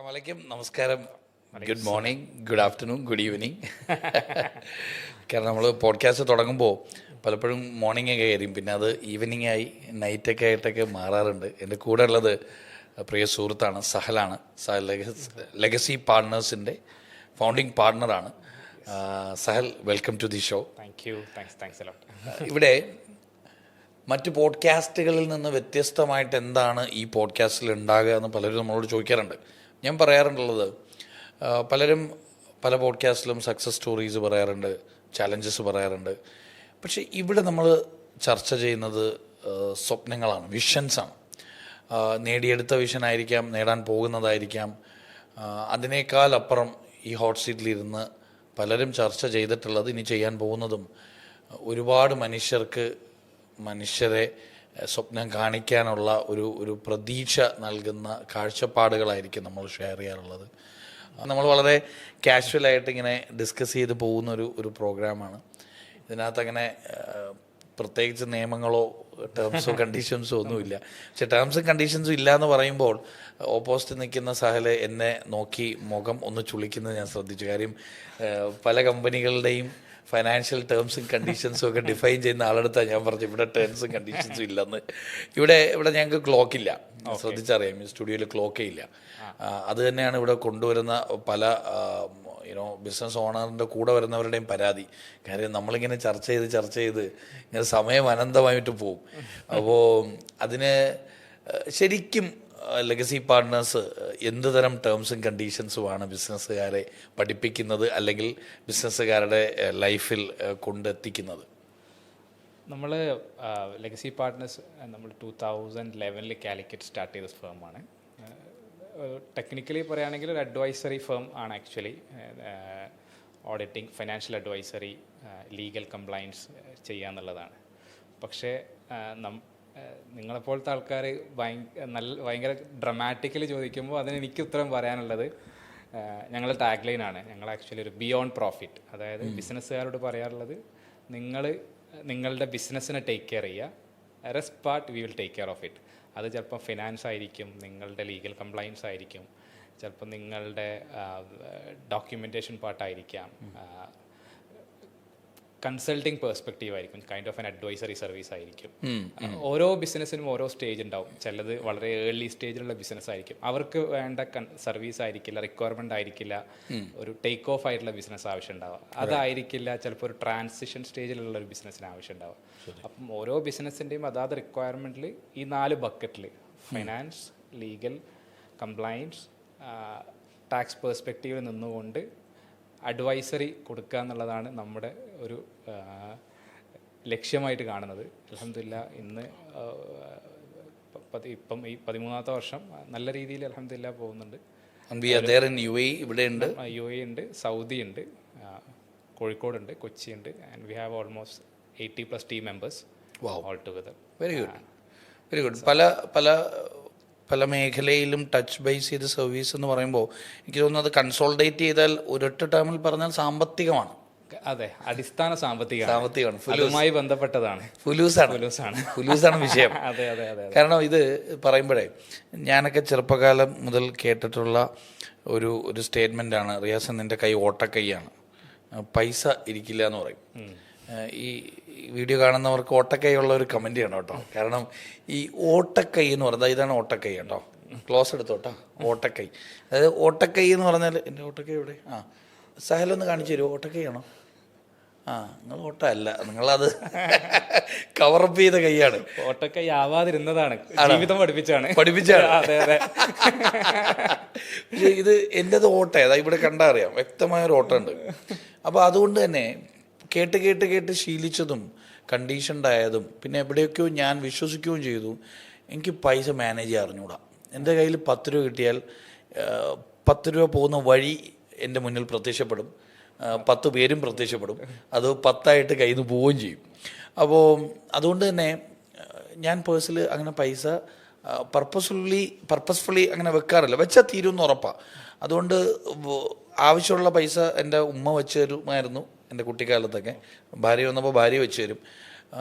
അസ്സലാമലൈക്കും, നമസ്കാരം, good morning, good afternoon, good evening. കാരണം നമ്മൾ പോഡ്കാസ്റ്റ് തുടങ്ങുമ്പോൾ പലപ്പോഴും മോർണിംഗ് ഒക്കെ ആയിരിക്കും, പിന്നെ അത് ഈവനിങ് ആയി നൈറ്റൊക്കെ ആയിട്ടൊക്കെ മാറാറുണ്ട്. എൻ്റെ കൂടെ ഉള്ളത് പ്രിയ സുഹൃത്താണ്, സഹലാണ്. ലെഗസി പാർട്ട്നേഴ്സിൻ്റെ ഫൗണ്ടിങ് പാർട്ട്ണറാണ് സഹൽ. Welcome to the show. ഇവിടെ മറ്റ് പോഡ്കാസ്റ്റുകളിൽ നിന്ന് വ്യത്യസ്തമായിട്ട് എന്താണ് ഈ പോഡ്കാസ്റ്റിൽ ഉണ്ടാകുക എന്ന് പലരും നമ്മളോട് ചോദിക്കാറുണ്ട്. ഞാൻ പറയാറുള്ളത്, പലരും പല പോഡ്കാസ്റ്റിലും സക്സസ് സ്റ്റോറീസ് പറയാറുണ്ട്, ചാലഞ്ചസ് പറയാറുണ്ട്. പക്ഷേ ഇവിടെ നമ്മൾ ചർച്ച ചെയ്യുന്നത് സ്വപ്നങ്ങളാണ്, വിഷൻസാണ്. നേടിയെടുത്ത വിഷനായിരിക്കാം, നേടാൻ പോകുന്നതായിരിക്കാം. അതിനേക്കാൾ അപ്പുറം ഈ ഹോട്ട് സീറ്റിലിരുന്ന് പലരും ചർച്ച ചെയ്തിട്ടുള്ളത്, ഇനി ചെയ്യാൻ പോകുന്നതും ഒരുപാട് മനുഷ്യരെ സ്വപ്നം കാണിക്കാനുള്ള ഒരു പ്രതീക്ഷ നൽകുന്ന കാഴ്ചപ്പാടുകളായിരിക്കും നമ്മൾ ഷെയർ ചെയ്യാറുള്ളത്. നമ്മൾ വളരെ കാഷ്വലായിട്ട് ഇങ്ങനെ ഡിസ്കസ് ചെയ്ത് പോകുന്ന ഒരു പ്രോഗ്രാമാണ്. ഇതിനകത്ത് അങ്ങനെ പ്രത്യേകിച്ച് നിയമങ്ങളോ ടേംസോ കണ്ടീഷൻസോ ഒന്നുമില്ല. പക്ഷെ ടേംസും കണ്ടീഷൻസും ഇല്ല എന്ന് പറയുമ്പോൾ ഓപ്പോസിറ്റ് നിൽക്കുന്ന സഹല് എന്നെ നോക്കി മുഖം ഒന്ന് ചുളിക്കുന്നത് ഞാൻ ശ്രദ്ധിച്ചു. കാര്യം പല കമ്പനികളുടെയും ഫൈനാൻഷ്യൽ ടേംസും കണ്ടീഷൻസും ഒക്കെ ഡിഫൈൻ ചെയ്യുന്ന ആളെടുത്താണ് ഞാൻ പറഞ്ഞു ഇവിടെ ടേംസും കണ്ടീഷൻസും ഇല്ലെന്ന്. ഇവിടെ ഞങ്ങൾക്ക് ക്ലോക്കില്ല, ശ്രദ്ധിച്ചറിയാം. ഈ സ്റ്റുഡിയോയിൽ ക്ലോക്കേ ഇല്ല. അത് തന്നെയാണ് ഇവിടെ കൊണ്ടുവരുന്ന പല ബിസിനസ് ഓണറിൻ്റെ കൂടെ വരുന്നവരുടെയും പരാതി. കാര്യം നമ്മളിങ്ങനെ ചർച്ച ചെയ്ത് ഇങ്ങനെ സമയം അനന്തമായിട്ട് പോവും. അപ്പോൾ അതിന് ശരിക്കും ലെഗസി പാർട്ട്നേഴ്സ് എന്ത് തരം ടേംസും കണ്ടീഷൻസുമാണ് ബിസിനസ്സുകാരെ പഠിപ്പിക്കുന്നത്, അല്ലെങ്കിൽ ബിസിനസ്സുകാരുടെ ലൈഫിൽ കൊണ്ടെത്തിക്കുന്നത്? നമ്മൾ ലെഗസി പാർട്ട്നേഴ്സ് നമ്മൾ 2011 കാലിക്കറ്റ് സ്റ്റാർട്ട് ചെയ്ത ഫേമാണ്. ടെക്നിക്കലി പറയുകയാണെങ്കിൽ ഒരു അഡ്വൈസറി ഫേം ആണ്. Actually auditing, financial advisory, legal compliance ചെയ്യാന്നുള്ളതാണ്. പക്ഷേ നിങ്ങളെപ്പോലത്തെ ആൾക്കാർ ഭയങ്കര ഡ്രമാറ്റിക്കലി ചോദിക്കുമ്പോൾ അതിന് എനിക്ക് ഉത്തരം പറയാനുള്ളത്, ഞങ്ങളുടെ ടാഗ് ലൈനാണ്. ഞങ്ങൾ ആക്ച്വലി ഒരു ബിയോണ്ട് പ്രോഫിറ്റ്, അതായത് ബിസിനസ്സുകാരോട് പറയാറുള്ളത്, നിങ്ങളുടെ ബിസിനസ്സിനെ ടേക്ക് കെയർ ചെയ്യുക, rest part we will take care of it. അത് ചിലപ്പോൾ ഫിനാൻസ് ആയിരിക്കും, നിങ്ങളുടെ ലീഗൽ കംപ്ലയൻസ് ആയിരിക്കും, ചിലപ്പോൾ നിങ്ങളുടെ ഡോക്യുമെൻറ്റേഷൻ പാർട്ടായിരിക്കാം, കൺസൾട്ടിങ് പെർസ്പെക്റ്റീവ് ആയിരിക്കും, kind of an advisory service ആയിരിക്കും. ഓരോ ബിസിനസ്സിനും ഓരോ സ്റ്റേജ് ഉണ്ടാവും. ചിലത് വളരെ ഏർലി സ്റ്റേജിലുള്ള ബിസിനസ് ആയിരിക്കും, അവർക്ക് വേണ്ട സർവീസ് ആയിരിക്കില്ല, റിക്വയർമെൻ്റ് ആയിരിക്കില്ല, ഒരു ടേക്ക് ഓഫ് ആയിട്ടുള്ള ബിസിനസ് ആവശ്യം ഉണ്ടാവുക. അതായിരിക്കില്ല ചിലപ്പോൾ ഒരു ട്രാൻസിഷൻ സ്റ്റേജിലുള്ള ഒരു ബിസിനസ്സിന് ആവശ്യം ഉണ്ടാവുക. അപ്പം ഓരോ ബിസിനസ്സിൻ്റെയും അതാത് റിക്വയർമെൻറ്റിൽ ഈ 4 ബക്കറ്റിൽ ഫൈനാൻസ്, ലീഗൽ, കംപ്ലയൻസ്, ടാക്സ് പെർസ്പെക്റ്റീവിൽ നിന്നുകൊണ്ട് അഡ്വൈസറി കൊടുക്കുക എന്നുള്ളതാണ് നമ്മുടെ ഒരു ലക്ഷ്യമായിട്ട് കാണുന്നത്. അൽഹംദുലില്ലാ ഇന്ന് ഇപ്പം ഈ 13ാമത്തെ വർഷം നല്ല രീതിയിൽ അൽഹംദുലില്ലാ പോകുന്നുണ്ട്. ഇവിടെ ഉണ്ട്, UAE ഉണ്ട്, സൗദി ഉണ്ട്, കോഴിക്കോടുണ്ട്, കൊച്ചി ഉണ്ട്. And we have almost 80+ team members all together. Very good. പല മേഖലയിലും ടച്ച് ബേസ് ചെയ്ത് സർവീസ് എന്ന് പറയുമ്പോൾ എനിക്ക് തോന്നുന്നത് കൺസോൾഡേറ്റ് ചെയ്താൽ ഒരൊറ്റ ടേമിൽ പറഞ്ഞാൽ സാമ്പത്തികമാണ്. അതെ, അടിസ്ഥാന സാമ്പത്തികമാണ്, ഫുലുമായി ബന്ധപ്പെട്ടതാണ്. ഫുലൂസാണ് വിഷയം. അതെ. കാരണം ഇത് പറയുമ്പോഴേ ഞാനൊക്കെ ചെറുപ്പകാലം മുതൽ കേട്ടിട്ടുള്ള ഒരു സ്റ്റേറ്റ്മെൻ്റാണ്, റിയാസ് നിൻ്റെ കൈ ഓട്ടക്കൈയാണ്, പൈസ ഇരിക്കില്ല എന്ന് പറയും. ഈ വീഡിയോ കാണുന്നവർക്ക് ഓട്ടക്കൈ ഉള്ള ഒരു കമൻറ്റ് ചെയ്യണം കേട്ടോ. കാരണം ഈ ഓട്ടക്കൈ എന്ന് പറഞ്ഞാൽ ഇതാണ് ഓട്ടക്കൈ കേട്ടോ. ക്ലോസ് എടുത്തോട്ടോ, ഓട്ടക്കൈ. അതായത് ഓട്ടക്കൈ എന്ന് പറഞ്ഞാൽ, എൻ്റെ ഓട്ടക്കൈ എവിടെ? സഹലൊന്ന് കാണിച്ചു തരുമോ? ഓട്ടക്കൈ ആണോ? നിങ്ങൾ ഓട്ട അല്ല, നിങ്ങളത് കവറപ്പ് ചെയ്ത കൈയാണ്. ഓട്ടക്കൈ ആവാതിരുന്നതാണ്, ജീവിതം പഠിപ്പിച്ചാണ്. അതെ. പക്ഷേ ഇത് എൻ്റെത് ഓട്ട ഏതാ ഇവിടെ കണ്ടാൽ അറിയാം, വ്യക്തമായൊരു ഓട്ടം ഉണ്ട്. അപ്പോൾ അതുകൊണ്ട് തന്നെ കേട്ട് ശീലിച്ചതും കണ്ടീഷൻഡായതും പിന്നെ എവിടെയൊക്കെയോ ഞാൻ വിശ്വസിക്കുകയും ചെയ്തു. എനിക്ക് പൈസ മാനേജ് ചെയ്യാൻ അറിഞ്ഞൂടാ. എൻ്റെ കയ്യിൽ 10 രൂപ കിട്ടിയാൽ 10 രൂപ പോകുന്ന വഴി എൻ്റെ മുന്നിൽ പ്രത്യക്ഷപ്പെടും, 10 പേരും പ്രത്യക്ഷപ്പെടും, അത് 10ആയിട്ട് കയ്യിൽ നിന്ന് പോവുകയും ചെയ്യും. അപ്പോൾ അതുകൊണ്ട് തന്നെ ഞാൻ പേഴ്സിൽ അങ്ങനെ പൈസ പർപ്പസ്ഫുള്ളി അങ്ങനെ വെക്കാറില്ല. വെച്ചാൽ തീരുമെന്ന് ഉറപ്പാണ്. അതുകൊണ്ട് ആവശ്യമുള്ള പൈസ എൻ്റെ ഉമ്മ വെച്ച് തരുമായിരുന്നു എൻ്റെ കുട്ടിക്കാലത്തൊക്കെ. ഭാര്യ വന്നപ്പോൾ ഭാര്യ വെച്ച് തരും.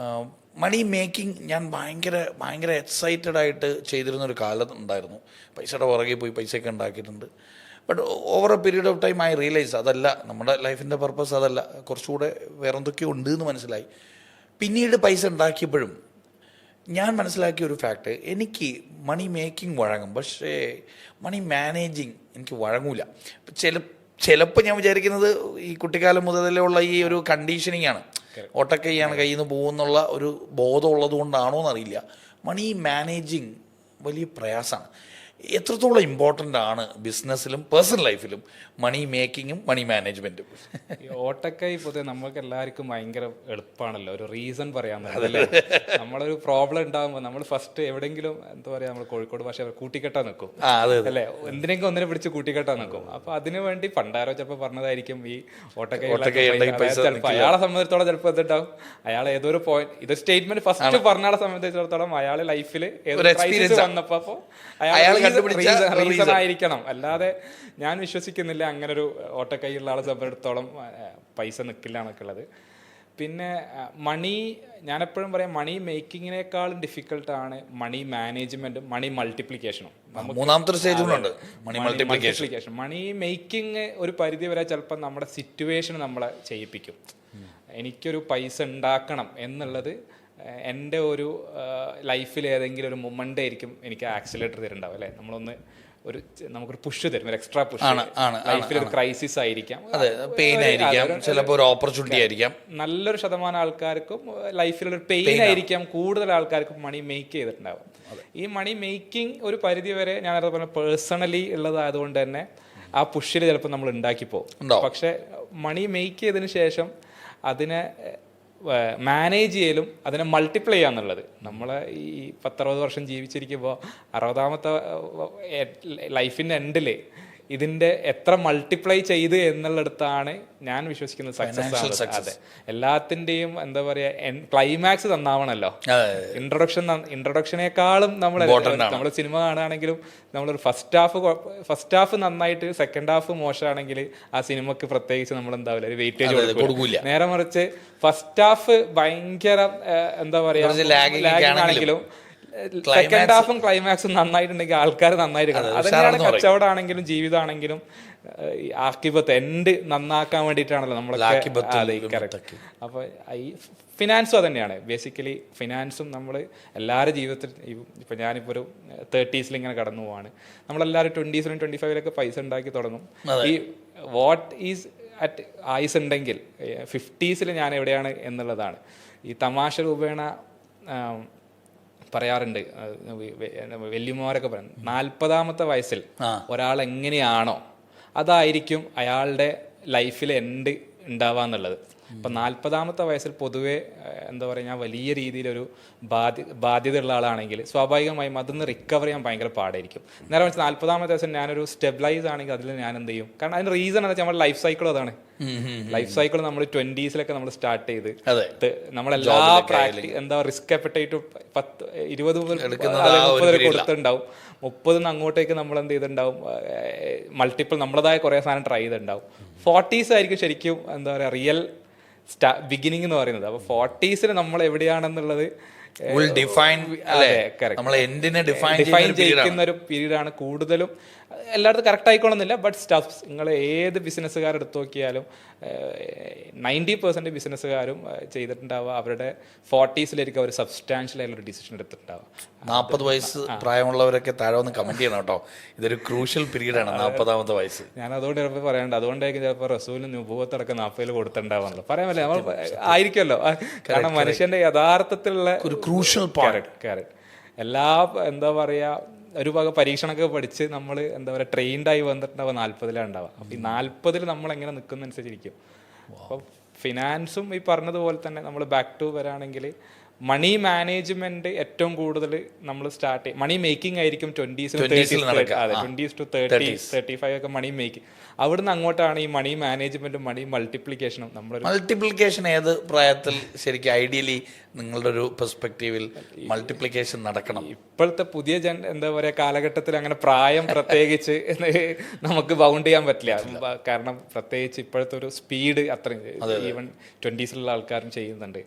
മണി മേക്കിംഗ് ഞാൻ ഭയങ്കര എക്സൈറ്റഡ് ആയിട്ട് ചെയ്തിരുന്നൊരു കാലം ഉണ്ടായിരുന്നു. പൈസയുടെ പുറകെ പോയി പൈസയൊക്കെ ഉണ്ടാക്കിയിട്ടുണ്ട്. But over A period of time I realise അതല്ല നമ്മുടെ ലൈഫിൻ്റെ പർപ്പസ്, അതല്ല, കുറച്ചുകൂടെ വേറെ എന്തൊക്കെയോ ഉണ്ട് എന്ന് മനസ്സിലായി. പിന്നീട് പൈസ ഉണ്ടാക്കിയപ്പോഴും ഞാൻ മനസ്സിലാക്കിയ ഒരു ഫാക്ട്, എനിക്ക് മണി മേക്കിംഗ് വഴങ്ങും, പക്ഷേ മണി മാനേജിങ് എനിക്ക് വഴങ്ങൂല. ചിലപ്പോൾ ഞാൻ വിചാരിക്കുന്നത് ഈ കുട്ടിക്കാലം മുതലേ ഉള്ള ഈ ഒരു കണ്ടീഷനിങ് ആണ്, ഓട്ടക്കൈയാണ് കയ്യിൽ നിന്ന് പോകുന്നുള്ള ഒരു ബോധം ഉള്ളത് കൊണ്ടാണോ എന്നറിയില്ല. മണി മാനേജിങ് വലിയ പ്രയാസമാണ്. എത്രത്തോളം ഇമ്പോർട്ടൻ്റ് ആണ് ബിസിനസ്സിലും പേഴ്സണൽ ലൈഫിലും മണി മേക്കിങ്ങും മണി മാനേജ്മെൻറ്റും? ഓട്ടക്കൈ പൊതുവെ നമുക്ക് എല്ലാവർക്കും ഭയങ്കര എളുപ്പമാണല്ലോ, ഒരു റീസൺ പറയാൻ പറ്റില്ലേ. നമ്മളൊരു പ്രോബ്ലം ഉണ്ടാകുമ്പോൾ നമ്മൾ ഫസ്റ്റ് എവിടെയെങ്കിലും എന്താ പറയുക, നമ്മൾ കോഴിക്കോട് ഭാഷ കൂട്ടിക്കെട്ടാൻ നിൽക്കും അല്ലേ, എന്തിനെങ്കിലും ഒന്നിനെ പിടിച്ച് കൂട്ടിക്കെട്ടാൻ നിൽക്കും. അപ്പൊ അതിനു വേണ്ടി പണ്ടാരോ ചിലപ്പോൾ പറഞ്ഞതായിരിക്കും ഈ ഓട്ടക്കൈ. ചിലപ്പോൾ അയാളെ സംബന്ധിച്ചിടത്തോളം ചിലപ്പോൾ എന്തുണ്ടാവും, അയാൾ ഏതൊരു പോയിന്റ്, ഇത് സ്റ്റേറ്റ്മെന്റ് ഫസ്റ്റ് പറഞ്ഞാളെ സംബന്ധിച്ചിടത്തോളം അയാളെ ലൈഫിൽ ഏതൊരു ക്രൈസിസ് വന്നപ്പോ അയാൾ റീസൺ ആയിരിക്കണം. അല്ലാതെ ഞാൻ വിശ്വസിക്കുന്നില്ല അങ്ങനെ ഒരു ഓട്ടക്കൈയുള്ള ആളെ സംബന്ധിച്ചിടത്തോളം പൈസ നിൽക്കില്ല എന്നൊക്കെ ഉള്ളത്. പിന്നെ മണി, ഞാനെപ്പോഴും പറയാം, മണി മേക്കിങ്ങിനേക്കാളും ഡിഫിക്കൽട്ടാണ് മണി മാനേജ്മെന്റും മണി മൾട്ടിപ്ലിക്കേഷനും. മൂന്നാമത്തെ സ്റ്റേജുണ്ട് മണി മൾട്ടിപ്ലിക്കേഷൻ. മണി മേക്കിംഗ് ഒരു പരിധി വരെ ചിലപ്പോൾ നമ്മുടെ സിറ്റുവേഷൻ നമ്മളെ ചെയ്യിപ്പിക്കും. എനിക്കൊരു പൈസ ഉണ്ടാക്കണം എന്നുള്ളത് എൻ്റെ ഒരു ലൈഫിൽ ഏതെങ്കിലും ഒരു മൊമെൻ്റ് ആയിരിക്കും എനിക്ക് ആക്സിലേറ്റർ തരുന്നുണ്ടാവും അല്ലേ. നമുക്കൊരു പുഷ് തരും, ഒരു എക്സ്ട്രാ പുഷ്. ലൈഫിൽ ഒരു ക്രൈസിസ് ആയിരിക്കാം, പെയിൻ ആയിരിക്കാം, ചിലപ്പോൾ ഒരു ഓപ്പർച്യൂണിറ്റി ആയിരിക്കാം. നല്ലൊരു ശതമാനം ആൾക്കാർക്കും ലൈഫിലൊരു പെയിൻ ആയിരിക്കാം, കൂടുതൽ ആൾക്കാർക്കും മണി മേക്ക് ചെയ്തിട്ടുണ്ടാവും. ഈ മണി മേക്കിംഗ് ഒരു പരിധി വരെ ഞാൻ പറഞ്ഞ പേഴ്സണലി ഉള്ളതായതുകൊണ്ട് തന്നെ ആ പുഷിൽ ചിലപ്പോൾ നമ്മൾ ഉണ്ടാക്കി പോകും. പക്ഷെ മണി മേക്ക് ചെയ്തതിന് ശേഷം അതിനെ മാനേജ് ചെയ്യലും അതിനെ മൾട്ടിപ്ലൈ ചെയ്യാന്നുള്ളത്, നമ്മളെ ഈ 10-60 വർഷം ജീവിച്ചിരിക്കുമ്പോൾ 60ാമത്തെ ലൈഫിൻ്റെ എൻഡിൽ ഇതിന്റെ എത്ര മൾട്ടിപ്ലൈ ചെയ്ത് എന്നുള്ളിടത്താണ് ഞാൻ വിശ്വസിക്കുന്നത് സക്സസ് ആണ്. അതെ, എല്ലാത്തിന്റെയും എന്താ പറയാ ക്ലൈമാക്സ് നന്നാവണല്ലോ. ഇൻട്രൊഡക്ഷനേക്കാളും നമ്മൾ സിനിമ കാണുകയാണെങ്കിലും നമ്മളൊരു ഫസ്റ്റ് ഹാഫ് നന്നായിട്ട് സെക്കൻഡ് ഹാഫ് മോശമാണെങ്കിൽ ആ സിനിമക്ക് പ്രത്യേകിച്ച് നമ്മൾ എന്താവില്ല ഒരു വെയിറ്റേജ് കൊടുക്കില്ല. നേരെ മറിച്ച് ഫസ്റ്റ് ഹാഫ് ഭയങ്കര എന്താ പറയാ ലാഗിങ് ആണെങ്കിലും സെക്കൻഡ് ഹാഫും ക്ലൈമാക്സും നന്നായിട്ടുണ്ടെങ്കിൽ ആൾക്കാർ നന്നായിട്ട് കാണും. അതെന്താണ് കച്ചവടമാണെങ്കിലും ജീവിതമാണെങ്കിലും ആക്കിബത്ത് എൻഡ് നന്നാക്കാൻ വേണ്ടിയിട്ടാണല്ലോ നമ്മളൊക്കെ. അപ്പൊ ഈ ഫിനാൻസും അതന്നെയാണ് ബേസിക്കലി. ഫിനാൻസും നമ്മൾ എല്ലാവരുടെ ജീവിതത്തിൽ ഇപ്പൊ ഞാനിപ്പോ ഒരു 30s ഇങ്ങനെ കടന്നു പോവാണ്. നമ്മളെല്ലാവരും 20s 25 പൈസ ഉണ്ടാക്കി തുടങ്ങും. ഈ വാട്ട് ഈസ് അറ്റ് ആയുസ് ഉണ്ടെങ്കിൽ 50s ഞാൻ എവിടെയാണ് എന്നുള്ളതാണ്. ഈ തമാശ രൂപേണ പറയാറുണ്ട്, വല്യമ്മമാരൊക്കെ പറയും 40ാമത്തെ വയസ്സിൽ ഒരാൾ എങ്ങനെയാണോ അതായിരിക്കും അയാളുടെ ലൈഫിൽ എൻഡ് ഉണ്ടാവാന്നുള്ളത്. ഇപ്പം 40ാമത്തെ വയസ്സിൽ പൊതുവെ എന്താ പറയുക, ഞാൻ വലിയ രീതിയിലൊരു ബാധ്യത ഉള്ള ആളാണെങ്കിൽ സ്വാഭാവികമായും അതിൽ റിക്കവർ ചെയ്യാൻ ഭയങ്കര പാടായിരിക്കും. നേരെ വെച്ചാൽ 40ാമത്തെ വയസ്സിൽ ഞാനൊരു സ്റ്റെബിലൈസ് ആണെങ്കിൽ അതിൽ ഞാൻ എന്ത് ചെയ്യും? കാരണം അതിന് റീസൺ എന്താ വെച്ചാൽ നമ്മുടെ ലൈഫ് സൈക്കിൾ അതാണ്. ലൈഫ് സൈക്കിൾ നമ്മൾ 20s നമ്മൾ സ്റ്റാർട്ട് ചെയ്ത് നമ്മളെല്ലാ എന്താ റിസ്ക് അപ്പറ്റൈറ്റ് 20 മുതൽ 30 വരെ കൊടുത്തിട്ടുണ്ടാവും. 30 അങ്ങോട്ടേക്ക് നമ്മൾ എന്ത് ചെയ്തിട്ടുണ്ടാവും, മൾട്ടിപ്പിൾ നമ്മളതായ കുറേ സാധനം ട്രൈ ചെയ്തിട്ടുണ്ടാവും. 40s ആയിരിക്കും ശരിക്കും എന്താ പറയുക റിയൽ ബിഗിനിങ് എന്ന് പറയുന്നത്. അപ്പൊ 40s നമ്മൾ എവിടെയാണെന്നുള്ളത് ഡിഫൈൻ ചെയ്യിക്കുന്ന ഒരു പീരീഡാണ്. കൂടുതലും എല്ലായിടത്തും കറക്റ്റ് ആയിക്കോണമെന്നില്ല, ബട്ട് സ്റ്റഫ്സ് നിങ്ങൾ ഏത് ബിസിനസ്സുകാരെടുത്ത് നോക്കിയാലും 90% ബിസിനസ്സുകാരും ചെയ്തിട്ടുണ്ടാവുക അവരുടെ 40s അവർ സബ്സ്റ്റാൻഷ്യൽ ആയിട്ടുള്ള ഒരു ഡിസിഷൻ എടുത്തിട്ടുണ്ടാവുക. 40 വയസ്സ് പ്രായമുള്ളവരൊക്കെ താഴെ ഒന്ന് കമന്റ് ചെയ്യണം കേട്ടോ. ഇതൊരു ക്രൂഷ്യൽ പീരീഡാണ് 40ാമത്തെ വയസ്സ്. ഞാൻ അതുകൊണ്ട് ചിലപ്പോൾ പറയാനുണ്ട്, അതുകൊണ്ടായിരിക്കും ചിലപ്പോൾ റസൂലിന് നുബുവത്തടക്കം 40 കൊടുത്തിട്ടുണ്ടാവുമല്ലോ. പറയാൻ പറ്റില്ല, നമ്മൾ ആയിരിക്കുമല്ലോ. കാരണം മനുഷ്യന്റെ യഥാർത്ഥത്തിലുള്ള ഒരു ക്രൂഷ്യൽ ക്യാരക്ടർ എല്ലാ എന്താ പറയാ ഒരു വക പരീക്ഷണമൊക്കെ പഠിച്ച് നമ്മൾ എന്താ പറയുക ട്രെയിൻഡായി വന്നിട്ടുണ്ടാവുക 40ലാണ് ഉണ്ടാവുക. അപ്പം ഈ 40 നമ്മൾ എങ്ങനെ നിൽക്കുന്നതനുസരിച്ചിരിക്കും. അപ്പം ഫിനാൻസും ഈ പറഞ്ഞതുപോലെ തന്നെ നമ്മൾ ബാക്ക് ടു വരാണെങ്കിൽ മണി മാനേജ്മെന്റ് ഏറ്റവും കൂടുതൽ നമ്മൾ സ്റ്റാർട്ട് ചെയ്യും. മണി മേക്കിംഗ് ആയിരിക്കും 20s to 35 ഒക്കെ മണി മേക്കിംഗ്. അവിടുന്ന് അങ്ങോട്ടാണ് ഈ മണി മാനേജ്മെന്റും മണി മൾട്ടിപ്ലിക്കേഷനും. മൾട്ടിപ്ലിക്കേഷൻ ഏത് പ്രായത്തിൽ ശരിക്കും ഐഡിയലി നിങ്ങളുടെ ഒരു പെർസ്പെക്റ്റീവിൽ മൾട്ടിപ്ലിക്കേഷൻ നടക്കണം? ഇപ്പോഴത്തെ പുതിയ എന്താ പറയാ കാലഘട്ടത്തിൽ അങ്ങനെ പ്രായം പ്രത്യേകിച്ച് നമുക്ക് ബൗണ്ട് ചെയ്യാൻ പറ്റില്ല. കാരണം പ്രത്യേകിച്ച് ഇപ്പോഴത്തെ ഒരു സ്പീഡ് അത്രയും ഈവൻ 20s ആൾക്കാരും ചെയ്യുന്നുണ്ട്.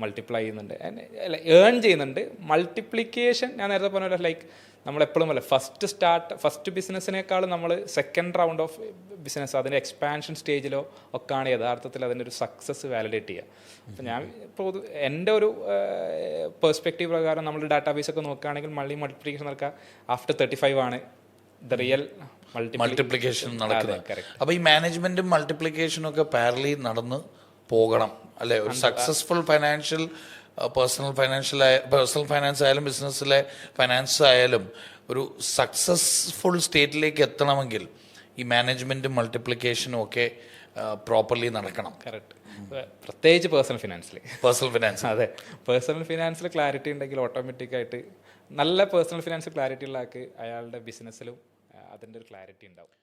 മൾട്ടിപ്ലൈ ചെയ്യുന്നുണ്ട്, അല്ല ഏൺ ചെയ്യുന്നുണ്ട്. മൾട്ടിപ്ലിക്കേഷൻ ഞാൻ നേരത്തെ പറഞ്ഞ പോലെ ലൈക്ക് നമ്മളെപ്പോഴും അല്ല ഫസ്റ്റ് ബിസിനസ്സിനേക്കാളും നമ്മൾ സെക്കൻഡ് റൗണ്ട് ഓഫ് ബിസിനസ് അതിൻ്റെ എക്സ്പാൻഷൻ സ്റ്റേജിലോ ഒക്കെയാണ് യഥാർത്ഥത്തിൽ അതിൻ്റെ ഒരു സക്സസ് വാലിഡേറ്റ് ചെയ്യുക. അപ്പം ഞാൻ ഇപ്പോൾ എൻ്റെ ഒരു പെർസ്പെക്റ്റീവ് പ്രകാരം നമ്മൾ ഡാറ്റാബേസ് ഒക്കെ നോക്കുകയാണെങ്കിൽ മൾട്ടിപ്ലിക്കേഷൻ നടക്കുക ആഫ്റ്റർ 35 ആണ് ദ റിയൽ മൾട്ടിപ്ലിക്കേഷൻ നടക്കുന്നത്. അപ്പോൾ ഈ മാനേജ്മെന്റും മൾട്ടിപ്ലിക്കേഷനും ഒക്കെ പാരലി നടന്ന് പോകണം അല്ലെ? ഒരു സക്സസ്ഫുൾ പേഴ്സണൽ ഫൈനാൻസ് ആയാലും ബിസിനസ്സിലെ ഫൈനാൻസ് ആയാലും ഒരു സക്സസ്ഫുൾ സ്റ്റേറ്റിലേക്ക് എത്തണമെങ്കിൽ ഈ മാനേജ്മെന്റും മൾട്ടിപ്ലിക്കേഷനും ഒക്കെ പ്രോപ്പർലി നടക്കണം. കറക്റ്റ്. പ്രത്യേകിച്ച് പേഴ്സണൽ ഫിനാൻസ്. അതെ, പേഴ്സണൽ ഫിനാൻസിൽ ക്ലാരിറ്റി ഉണ്ടെങ്കിൽ ഓട്ടോമാറ്റിക്കായിട്ട് നല്ല പേഴ്സണൽ ഫിനാൻസ് ക്ലാരിറ്റി ഉള്ള ആൾക്ക് അയാളുടെ ബിസിനസ്സിലും അതിൻ്റെ ഒരു ക്ലാരിറ്റി ഉണ്ടാവും.